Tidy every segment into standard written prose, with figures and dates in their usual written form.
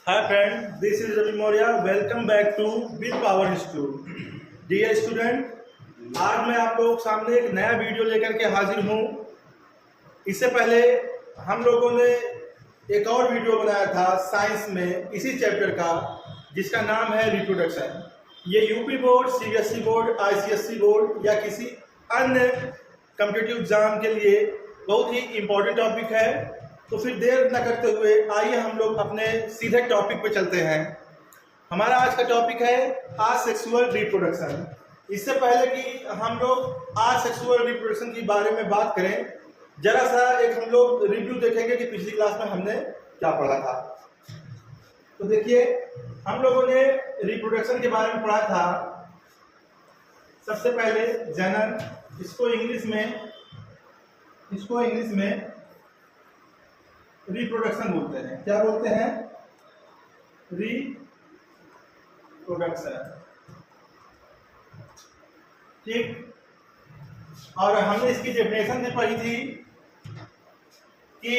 Hi friend, this is Ravi Maurya. Welcome back to Will Power Institute. Dear student, आज मैं आप लोगों के सामने एक नया वीडियो लेकर के हाजिर हूँ। इससे पहले हम लोगों ने एक और वीडियो बनाया था साइंस में इसी चैप्टर का, जिसका नाम है रिप्रोडक्शन। ये UP board, CBSE board, ICSE board या किसी अन्य कॉम्पिटिटिव एग्जाम के लिए बहुत ही इम्पोर्टेंट टॉपिक है। तो फिर देर न करते हुए आइए हम लोग अपने सीधे टॉपिक पे चलते हैं। हमारा आज का टॉपिक है असेक्सुअल रिप्रोडक्शन। इससे पहले कि हम लोग असेक्सुअल रिप्रोडक्शन के बारे में बात करें, जरा सा एक हम लोग रिव्यू देखेंगे कि पिछली क्लास में हमने क्या पढ़ा था। तो देखिए, हम लोगों ने रिप्रोडक्शन के बारे में पढ़ा था। सबसे पहले जनन, इसको इंग्लिश में रिप्रोडक्शन बोलते हैं। क्या बोलते हैं? रिप्रोडक्शन। ठीक। और हमने इसकी डेफिनेशन भी पढ़ी थी कि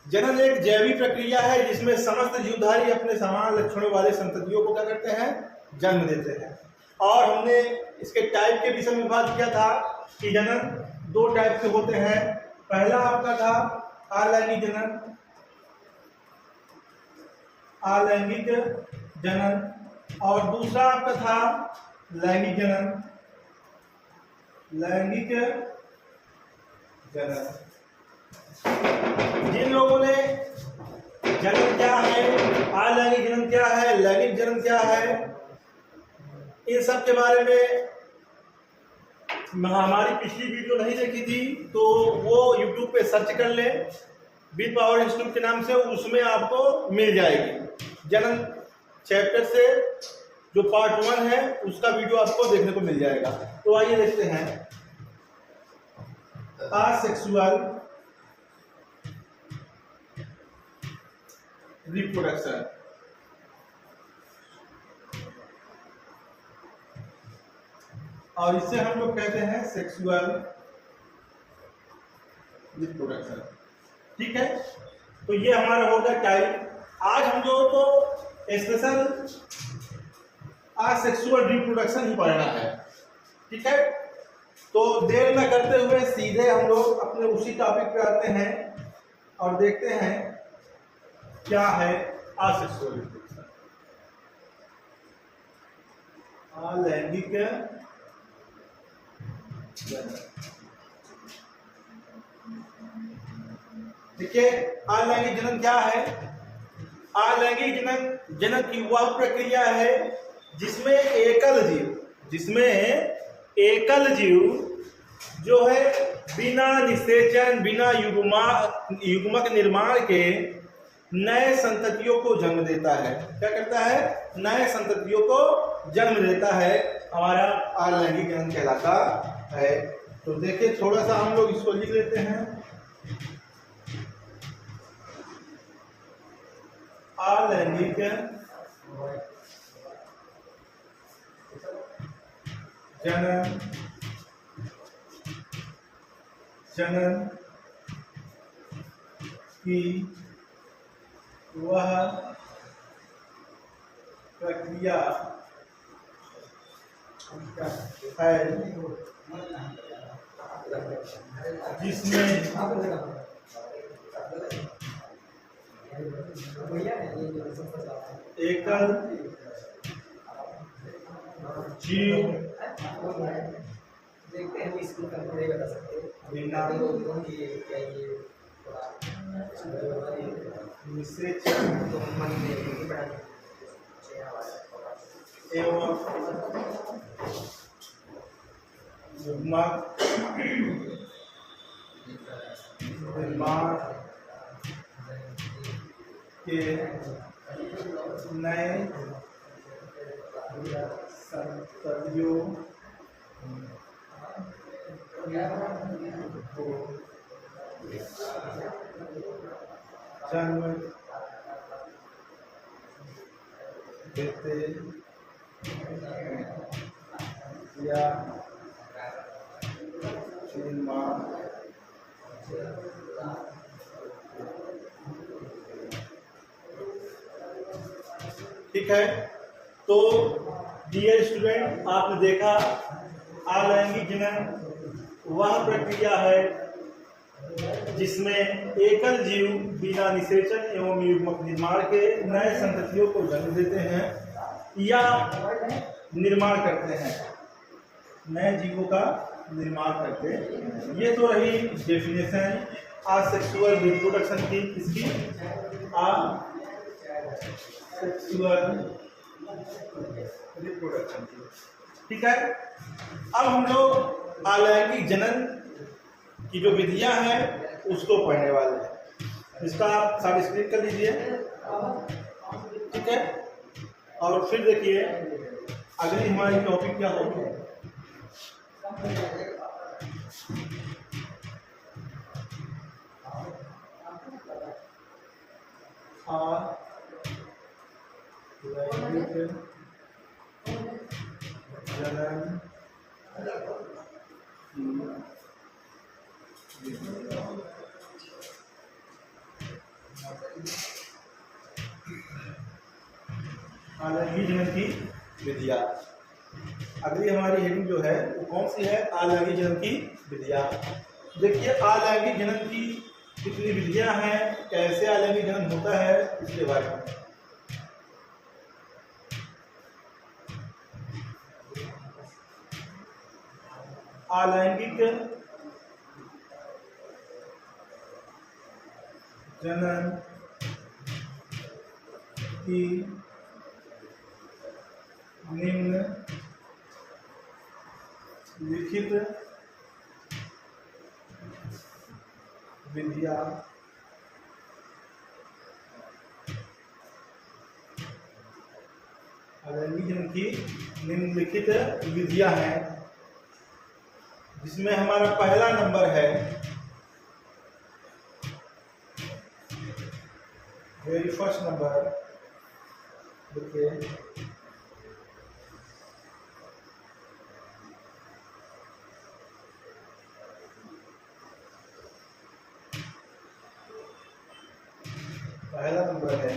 जनन एक जैविक प्रक्रिया है जिसमें समस्त जीवधारी अपने समान लक्षणों वाले संततियों को क्या करते हैं? जन्म देते हैं। और हमने इसके टाइप के विषय में बात किया था कि जनन दो टाइप के होते हैं। पहला आपका था अलैंगिक जनन और दूसरा आपका था लैंगिक जनन। जिन लोगों ने जनन क्या है, अलैंगिक जनन क्या है, लैंगिक जनन क्या है, इन सब के बारे में हमारी पिछली वीडियो नहीं देखी थी तो वो YouTube पे सर्च कर ले, विल पावर इंस्टीट्यूट के नाम से, उसमें आपको मिल जाएगी। जनन चैप्टर से जो पार्ट 1 है उसका वीडियो आपको देखने को मिल जाएगा। तो आइए देखते हैं असेक्सुअल रिप्रोडक्शन। और इससे हम लोग कहते हैं सेक्सुअल रिप्रोडक्शन। ठीक है, तो ये हमारा होगा टाइप। आज हम लोगों को स्पेशल असेक्सुअल रिप्रोडक्शन ही पढ़ना है। ठीक है, तो देर न करते हुए सीधे हम लोग अपने उसी टॉपिक पे आते हैं और देखते हैं क्या है असेक्सुअल रिप्रोडक्शन। अलैंगिक देखिए, अलैंगिक जनन क्या है? अलैंगिक जनन की वह प्रक्रिया है जिसमें एकल जीव जो है बिना निषेचन, बिना युग्मक निर्माण के नए संततियों को जन्म देता है। क्या करता है? नए संततियों को जन्म देता है। हमारा अलैंगिक जनन कहलाता है। तो देखिए, थोड़ा सा हम लोग इसको लिख लेते हैं। अलैंगिक जनन की वह प्रक्रिया है जिसमें एकल जीव बिना निषेचन एवं युग्मक निर्माण के नए संततियों को जन्म देते या ठीक है, तो डियर स्टूडेंट, आपने देखा अलैंगिक जनन वह प्रक्रिया है जिसमें एकल जीव बिना निषेचन एवं युग्मक निर्माण के नए संततियों को जन्म देते हैं या निर्माण करते हैं, नए जीवों का निर्माण करते हैं। ये तो रही डेफिनेशन असेक्सुअल रिप्रोडक्शन की, इसकी असेक्सुअल रिप्रोडक्शन की। ठीक है, अब हम लोग अलैंगिक जनन की जो विधियां हैं उसको पढ़ने वाले हैं। इसका आप सारी स्क्रीन कर लीजिए। ठीक है, और फिर देखिए अगली हमारी टॉपिक क्या होगी। अलैंगिक जनन की विधियां। अगली हमारी हेडिंग जो है वो कौन सी है? अलैंगिक जनन की विधियां। देखिए अलैंगिक जनन की कितनी विधियां हैं, कैसे अलैंगिक जनन होता है, इसके बारे में। अलैंगिक जनन की निम्न लिखित विधियां अलैंगिक जनन की निम्नलिखित विधियां हैं, जिसमें हमारा पहला नंबर है वेरी फर्स्ट नंबर। देखिए पहला नंबर है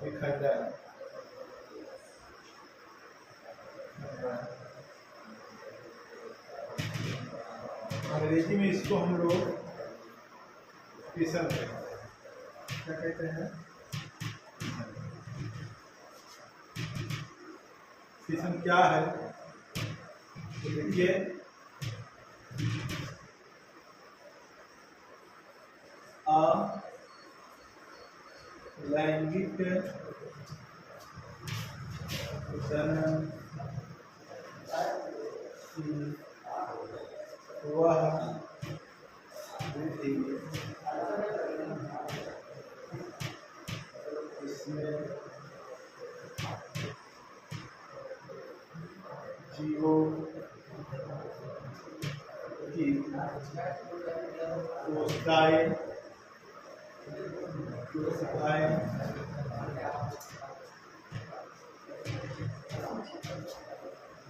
विखंडन। अंग्रेजी में इसको हम लोग फिशन कहते हैं। क्या कहते हैं? फिशन क्या है? तो देखिए लैंगिक जनन वह विधि इसमें जीवों की कोशिकाएं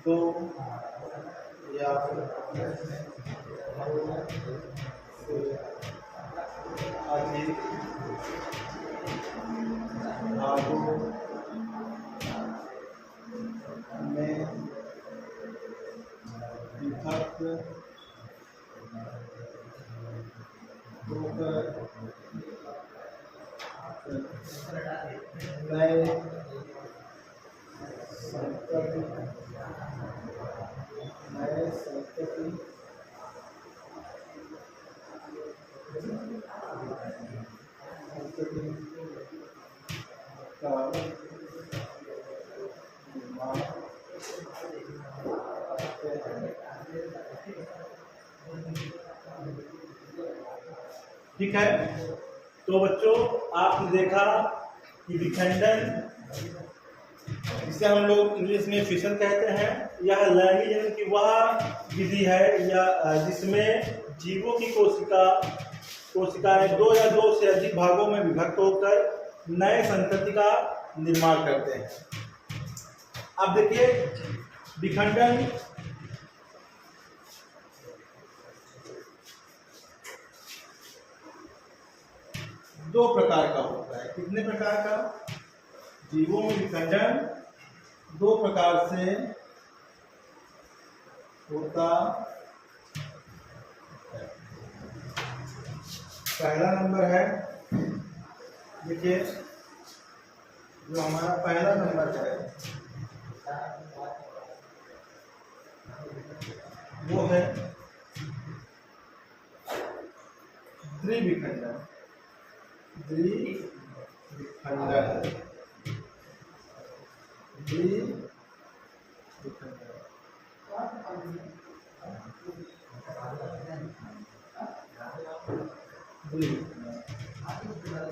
दो या अधिक भागों में विभक्त होकर नए संतति का निर्माण करते हैं। ठीक है, तो बच्चों आपने देखा कि विखंडन, जिसे हम लोग इंग्लिश में फिशन कहते हैं, यह लैंगिक जनन की वह विधि है या जिसमें जीवों की कोशिकाएं दो या दो से अधिक भागों में विभक्त होकर नए संतति का निर्माण करते हैं। अब देखिए विखंडन दो प्रकार का होता है। कितने प्रकार का? जीवों में विखंडन दो प्रकार से होता है। पहला नंबर है, देखिए जो हमारा पहला नंबर है वो है द्विविखंडन। द्विविखंडन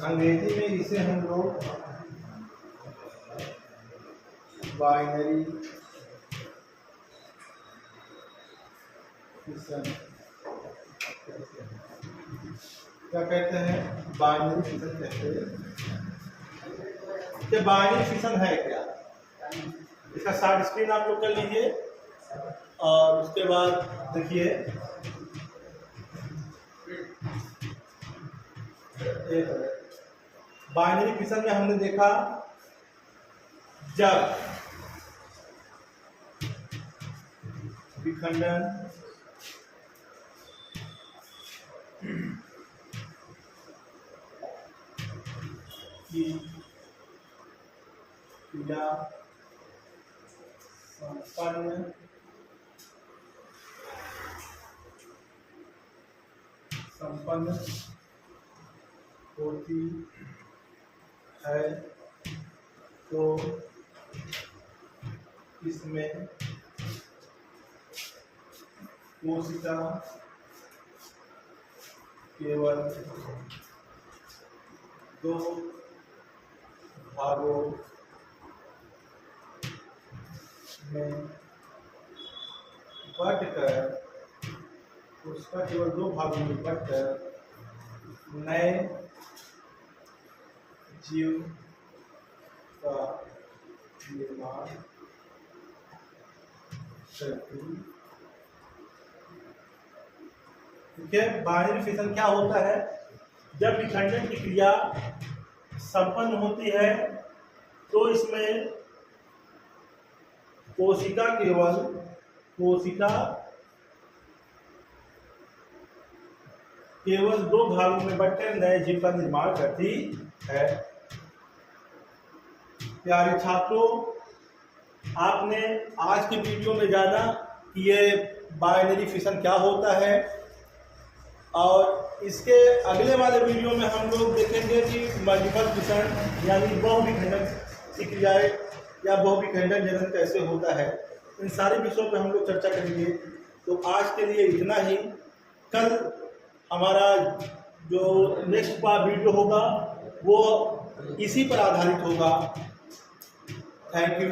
अंग्रेजी में इसे हम लोग बाइनरी फिशन क्या कहते हैं? बाइनरी फिशन कहते हैं। ये बाइनरी फिशन है क्या? इसका शॉर्ट स्क्रीन आप लोग कर लीजिए और उसके बाद देखिए बाइनरी फिशन में हमने देखा जब विखंडन की क्रिया संपन्न होती है तो इसमें कोशिका केवल दो भागों में बंटकर, उसका केवल दो भागों में बंटकर नए जीव का निर्माण करती। ठीक है, बाइनरी फिशन क्या होता है? जब विखंडन की क्रिया संपन्न होती है तो इसमें कोशिका केवल दो भागों में बंटकर नए जीव का निर्माण करती है। प्यारे छात्रों, आपने आज की वीडियो में जाना कि ये बाइनरी फिशन क्या होता है और इसके अगले वाले वीडियो में हम लोग देखेंगे कि मल्टीपल फिशन यानी बहुविखंडन की क्रियाएं या बहुविखंडन जनन कैसे होता है। इन सारे विषयों पर हम लोग चर्चा करेंगे। तो आज के लिए इतना ही। कल हमारा जो नेक्स्ट वीडियो होगा वो इसी पर आधारित होगा। Thank you.